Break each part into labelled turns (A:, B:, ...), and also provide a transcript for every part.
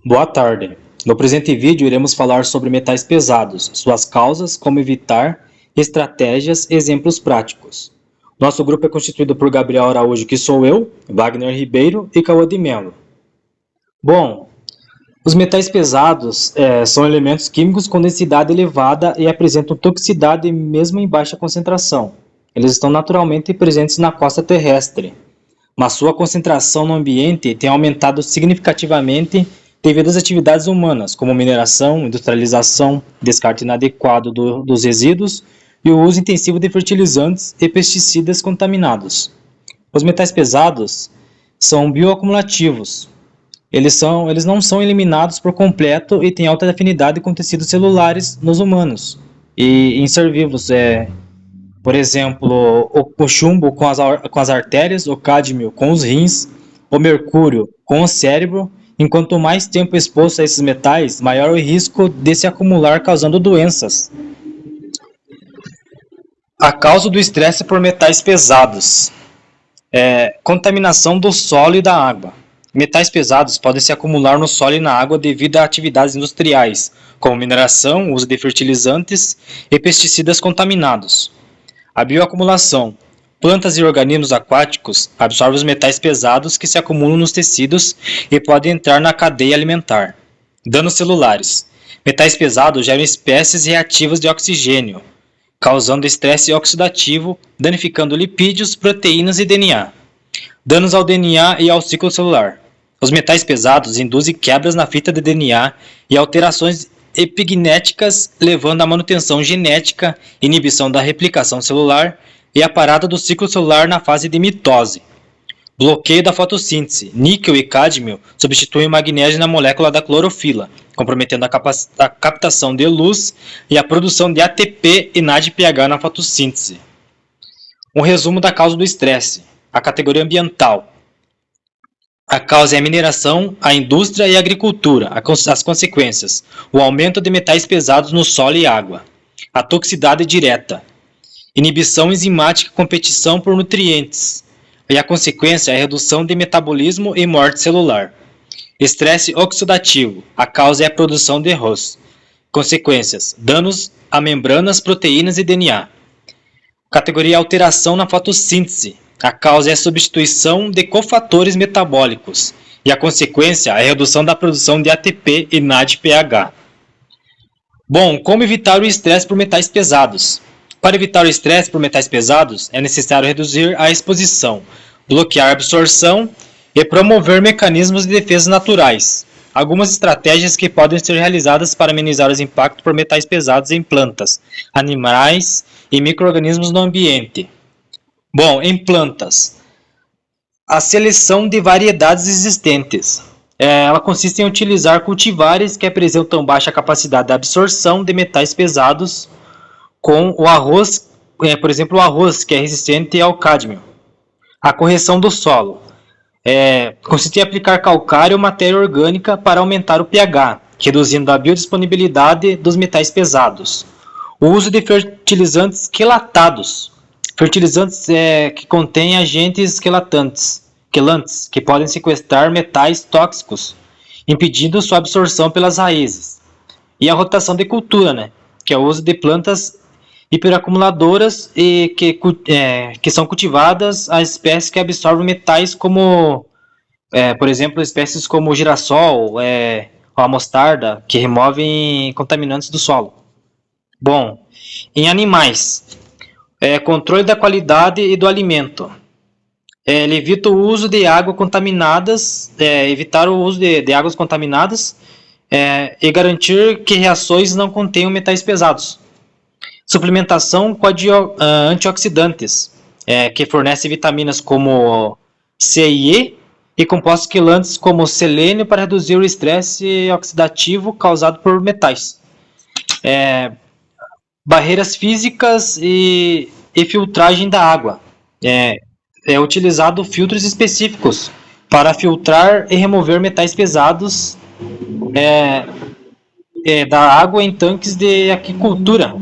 A: Boa tarde. No presente vídeo iremos falar sobre metais pesados, suas causas, como evitar, estratégias, exemplos práticos. Nosso grupo é constituído por Gabriel Araújo, que sou eu, Wagner Ribeiro e Cauã de Mello. Bom, os metais pesados são elementos químicos com densidade elevada e apresentam toxicidade mesmo em baixa concentração. Eles estão naturalmente presentes na crosta terrestre, mas sua concentração no ambiente tem aumentado significativamente devido às atividades humanas, como mineração, industrialização, descarte inadequado dos resíduos e o uso intensivo de fertilizantes e pesticidas contaminados. Os metais pesados são bioacumulativos. Eles não são eliminados por completo e têm alta afinidade com tecidos celulares nos humanos e em ser vivos. Por exemplo, o chumbo com as artérias, o cádmio com os rins, o mercúrio com o cérebro. Enquanto mais tempo exposto a esses metais, maior o risco de se acumular, causando doenças. A causa do estresse por metais pesados é contaminação do solo e da água. Metais pesados podem se acumular no solo e na água devido a atividades industriais, como mineração, uso de fertilizantes e pesticidas contaminados. A bioacumulação. Plantas e organismos aquáticos absorvem os metais pesados que se acumulam nos tecidos e podem entrar na cadeia alimentar. Danos celulares. Metais pesados geram espécies reativas de oxigênio, causando estresse oxidativo, danificando lipídios, proteínas e DNA. Danos ao DNA e ao ciclo celular. Os metais pesados induzem quebras na fita de DNA e alterações epigenéticas, levando à manutenção genética, inibição da replicação celular e a parada do ciclo celular na fase de mitose. Bloqueio da fotossíntese. Níquel e cádmio substituem o magnésio na molécula da clorofila, comprometendo a captação de luz e a produção de ATP e NADPH na fotossíntese. Um resumo da causa do estresse. A categoria ambiental. A causa é a mineração, a indústria e a agricultura. As consequências: o aumento de metais pesados no solo e água. A toxicidade direta. Inibição enzimática e competição por nutrientes. E a consequência é a redução de metabolismo e morte celular. Estresse oxidativo. A causa é a produção de ROS. Consequências: danos a membranas, proteínas e DNA. Categoria alteração na fotossíntese. A causa é a substituição de cofatores metabólicos. E a consequência é a redução da produção de ATP e NADPH. Bom, como evitar o estresse por metais pesados? Para evitar o estresse por metais pesados, é necessário reduzir a exposição, bloquear a absorção e promover mecanismos de defesa naturais. Algumas estratégias que podem ser realizadas para amenizar os impactos por metais pesados em plantas, animais e micro-organismos no ambiente. Bom, em plantas, a seleção de variedades existentes. Ela consiste em utilizar cultivares que apresentam baixa capacidade de absorção de metais pesados, com o arroz, por exemplo, o arroz que é resistente ao cádmio. A correção do solo. Consiste em aplicar calcário ou matéria orgânica para aumentar o pH, reduzindo a biodisponibilidade dos metais pesados. O uso de fertilizantes quelatados. Fertilizantes que contêm agentes quelantes, que podem sequestrar metais tóxicos, impedindo sua absorção pelas raízes. E a rotação de cultura, que é o uso de plantas hiperacumuladoras e que são cultivadas a espécies que absorvem metais como, por exemplo, espécies como o girassol, ou a mostarda, que removem contaminantes do solo. Bom, em animais, controle da qualidade e do alimento. Ele evita o uso de água contaminadas, evitar o uso de águas contaminadas e garantir que reações não contenham metais pesados. Suplementação com antioxidantes, que fornece vitaminas como C e E compostos quelantes como selênio para reduzir o estresse oxidativo causado por metais. Barreiras físicas e filtragem da água. É utilizado filtros específicos para filtrar e remover metais pesados da água em tanques de aquicultura.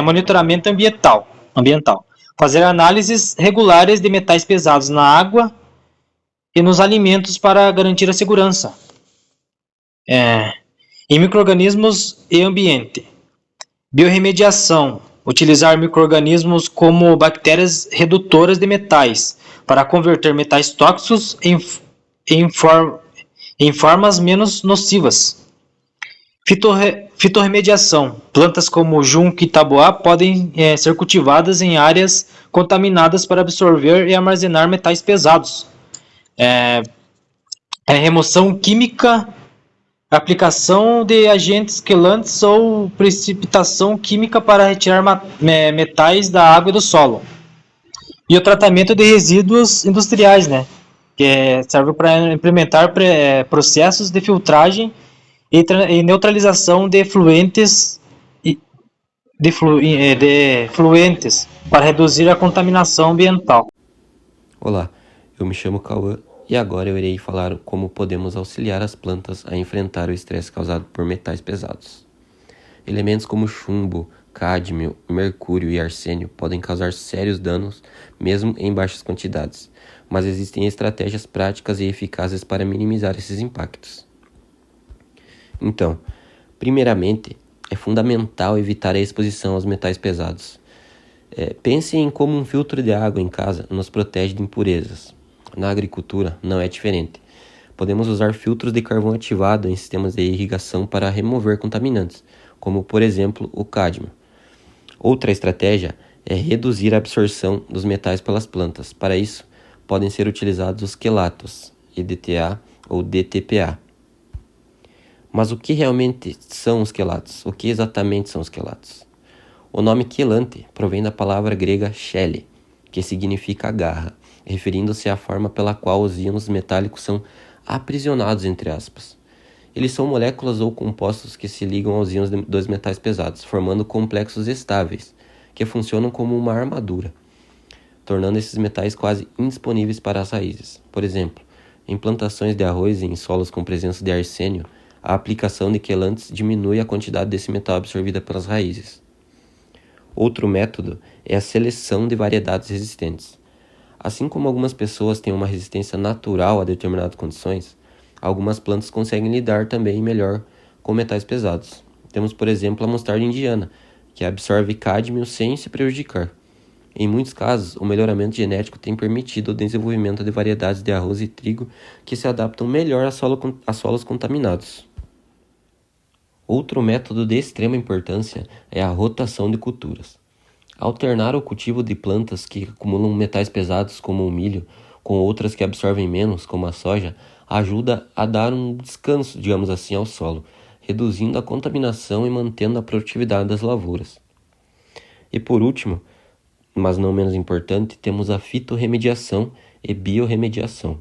A: Monitoramento ambiental. Fazer análises regulares de metais pesados na água e nos alimentos para garantir a segurança. Em micro-organismos e ambiente. Biorremediação. Utilizar micro-organismos como bactérias redutoras de metais para converter metais tóxicos em formas menos nocivas. Fitorremediação. Plantas como junco e taboá podem ser cultivadas em áreas contaminadas para absorver e armazenar metais pesados. Remoção química, aplicação de agentes quelantes ou precipitação química para retirar metais da água e do solo. E o tratamento de resíduos industriais, né? Que serve para implementar processos de filtragem e neutralização de fluentes para reduzir a contaminação ambiental.
B: Olá, eu me chamo Cauã e agora eu irei falar como podemos auxiliar as plantas a enfrentar o estresse causado por metais pesados. Elementos como chumbo, cádmio, mercúrio e arsênio podem causar sérios danos mesmo em baixas quantidades, mas existem estratégias práticas e eficazes para minimizar esses impactos. Então, primeiramente, é fundamental evitar a exposição aos metais pesados. Pense em como um filtro de água em casa nos protege de impurezas. Na agricultura não é diferente. Podemos usar filtros de carvão ativado em sistemas de irrigação para remover contaminantes, como por exemplo o cádmio. Outra estratégia é reduzir a absorção dos metais pelas plantas. Para isso, podem ser utilizados os quelatos, EDTA ou DTPA. Mas o que realmente são os quelatos? O que exatamente são os quelatos? O nome quelante provém da palavra grega chele, que significa garra, referindo-se à forma pela qual os íons metálicos são aprisionados, entre aspas. Eles são moléculas ou compostos que se ligam aos íons dos metais pesados, formando complexos estáveis, que funcionam como uma armadura, tornando esses metais quase indisponíveis para as raízes. Por exemplo, em plantações de arroz e em solos com presença de arsênio, a aplicação de quelantes diminui a quantidade desse metal absorvida pelas raízes. Outro método é a seleção de variedades resistentes. Assim como algumas pessoas têm uma resistência natural a determinadas condições, algumas plantas conseguem lidar também melhor com metais pesados. Temos, por exemplo, a mostarda indiana, que absorve cádmio sem se prejudicar. Em muitos casos, o melhoramento genético tem permitido o desenvolvimento de variedades de arroz e trigo que se adaptam melhor a solos contaminados. Outro método de extrema importância é a rotação de culturas. Alternar o cultivo de plantas que acumulam metais pesados, como o milho, com outras que absorvem menos, como a soja, ajuda a dar um descanso, digamos assim, ao solo, reduzindo a contaminação e mantendo a produtividade das lavouras. E por último, mas não menos importante, temos a fitorremediação e biorremediação.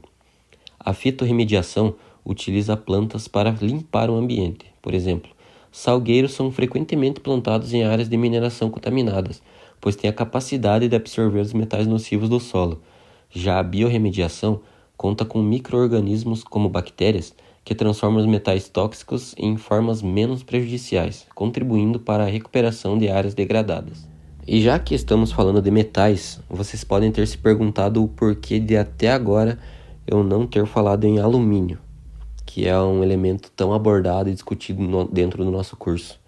B: A fitorremediação utiliza plantas para limpar o ambiente. Por exemplo, salgueiros são frequentemente plantados em áreas de mineração contaminadas, pois têm a capacidade de absorver os metais nocivos do solo. Já a biorremediação conta com micro-organismos como bactérias que transformam os metais tóxicos em formas menos prejudiciais, contribuindo para a recuperação de áreas degradadas. E já que estamos falando de metais, vocês podem ter se perguntado o porquê de até agora eu não ter falado em alumínio, que é um elemento tão abordado e discutido dentro do nosso curso.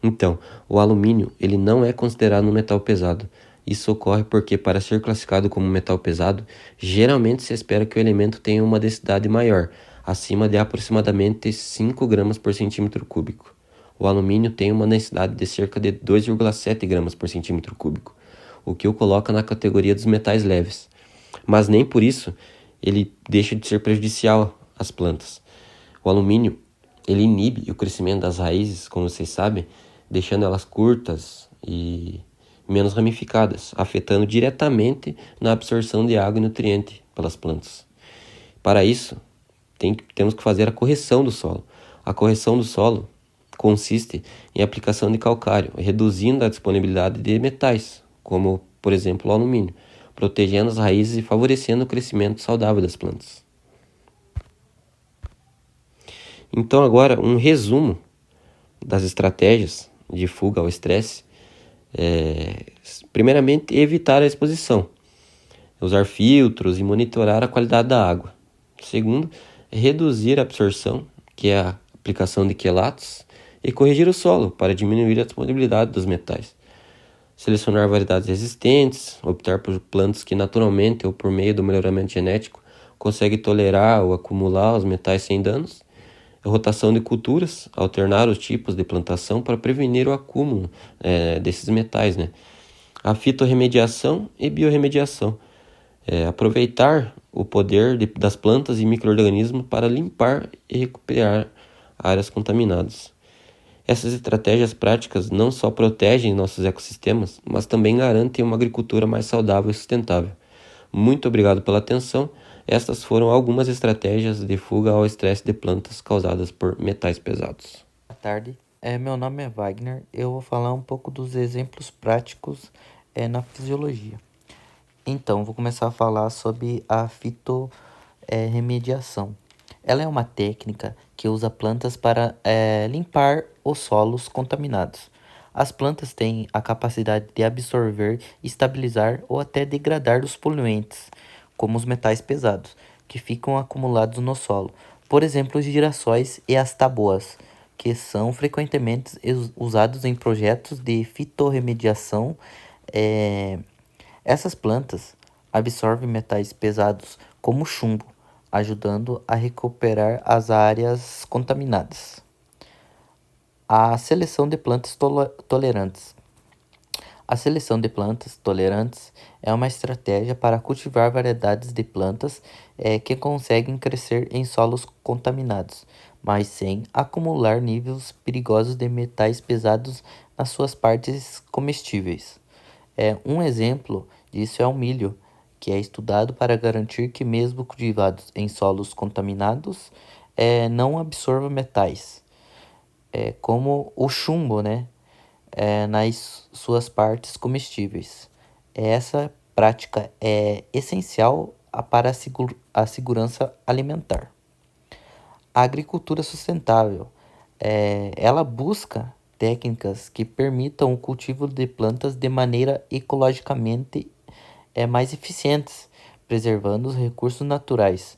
B: Então, o alumínio ele não é considerado um metal pesado. Isso ocorre porque, para ser classificado como metal pesado, geralmente se espera que o elemento tenha uma densidade maior, acima de aproximadamente 5 gramas por centímetro cúbico. O alumínio tem uma densidade de cerca de 2,7 gramas por centímetro cúbico, o que o coloca na categoria dos metais leves. Mas nem por isso ele deixa de ser prejudicial às plantas. O alumínio ele inibe o crescimento das raízes, como vocês sabem, deixando elas curtas e menos ramificadas, afetando diretamente na absorção de água e nutriente pelas plantas. Para isso, temos que fazer a correção do solo. A correção do solo consiste em aplicação de calcário, reduzindo a disponibilidade de metais, como, por exemplo, o alumínio, protegendo as raízes e favorecendo o crescimento saudável das plantas. Então, agora, um resumo das estratégias de fuga ao estresse. Primeiramente, evitar a exposição, usar filtros e monitorar a qualidade da água. Segundo, reduzir a absorção, que é a aplicação de quelatos e corrigir o solo para diminuir a disponibilidade dos metais. Selecionar variedades resistentes, optar por plantas que naturalmente ou por meio do melhoramento genético conseguem tolerar ou acumular os metais sem danos. Rotação de culturas, alternar os tipos de plantação para prevenir o acúmulo desses metais, né? A fitorremediação e biorremediação. Aproveitar o poder das plantas e micro-organismos para limpar e recuperar áreas contaminadas. Essas estratégias práticas não só protegem nossos ecossistemas, mas também garantem uma agricultura mais saudável e sustentável. Muito obrigado pela atenção. Estas foram algumas estratégias de fuga ao estresse de plantas causadas por metais pesados.
C: Boa tarde, meu nome é Wagner. Eu vou falar um pouco dos exemplos práticos na fisiologia. Então, vou começar a falar sobre a fitorremediação. Ela é uma técnica que usa plantas para limpar os solos contaminados. As plantas têm a capacidade de absorver, estabilizar ou até degradar os poluentes, como os metais pesados, que ficam acumulados no solo. Por exemplo, os girassóis e as taboas, que são frequentemente usados em projetos de fitorremediação. Essas plantas absorvem metais pesados como chumbo, ajudando a recuperar as áreas contaminadas. A seleção de plantas tolerantes. A seleção de plantas tolerantes é uma estratégia para cultivar variedades de plantas que conseguem crescer em solos contaminados, mas sem acumular níveis perigosos de metais pesados nas suas partes comestíveis. Um exemplo disso é o milho, que é estudado para garantir que, mesmo cultivados em solos contaminados, não absorva metais, como o chumbo, né? Nas suas partes comestíveis. Essa prática é essencial para a segurança alimentar. A agricultura sustentável, ela busca técnicas que permitam o cultivo de plantas de maneira ecologicamente mais eficientes, preservando os recursos naturais.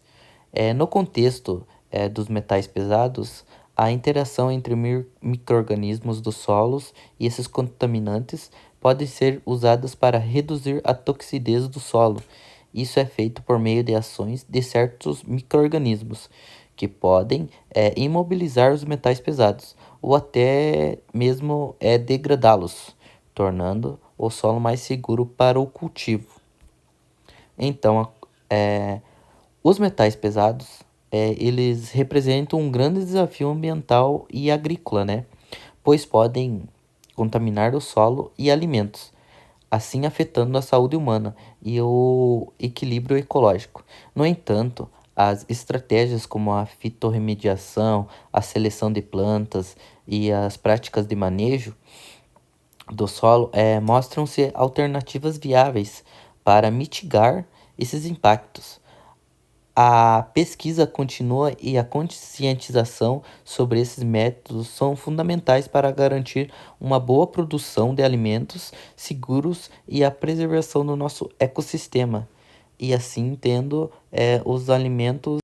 C: No contexto dos metais pesados, a interação entre micro-organismos dos solos e esses contaminantes pode ser usadas para reduzir a toxicidade do solo. Isso é feito por meio de ações de certos micro-organismos, que podem imobilizar os metais pesados ou até mesmo degradá-los, tornando o solo mais seguro para o cultivo. Então, os metais pesados, eles representam um grande desafio ambiental e agrícola, né? Pois podem contaminar o solo e alimentos, assim afetando a saúde humana e o equilíbrio ecológico. No entanto, as estratégias como a fitorremediação, a seleção de plantas e as práticas de manejo do solo mostram-se alternativas viáveis para mitigar esses impactos. A pesquisa contínua e a conscientização sobre esses métodos são fundamentais para garantir uma boa produção de alimentos seguros e a preservação do nosso ecossistema, e assim tendo os alimentos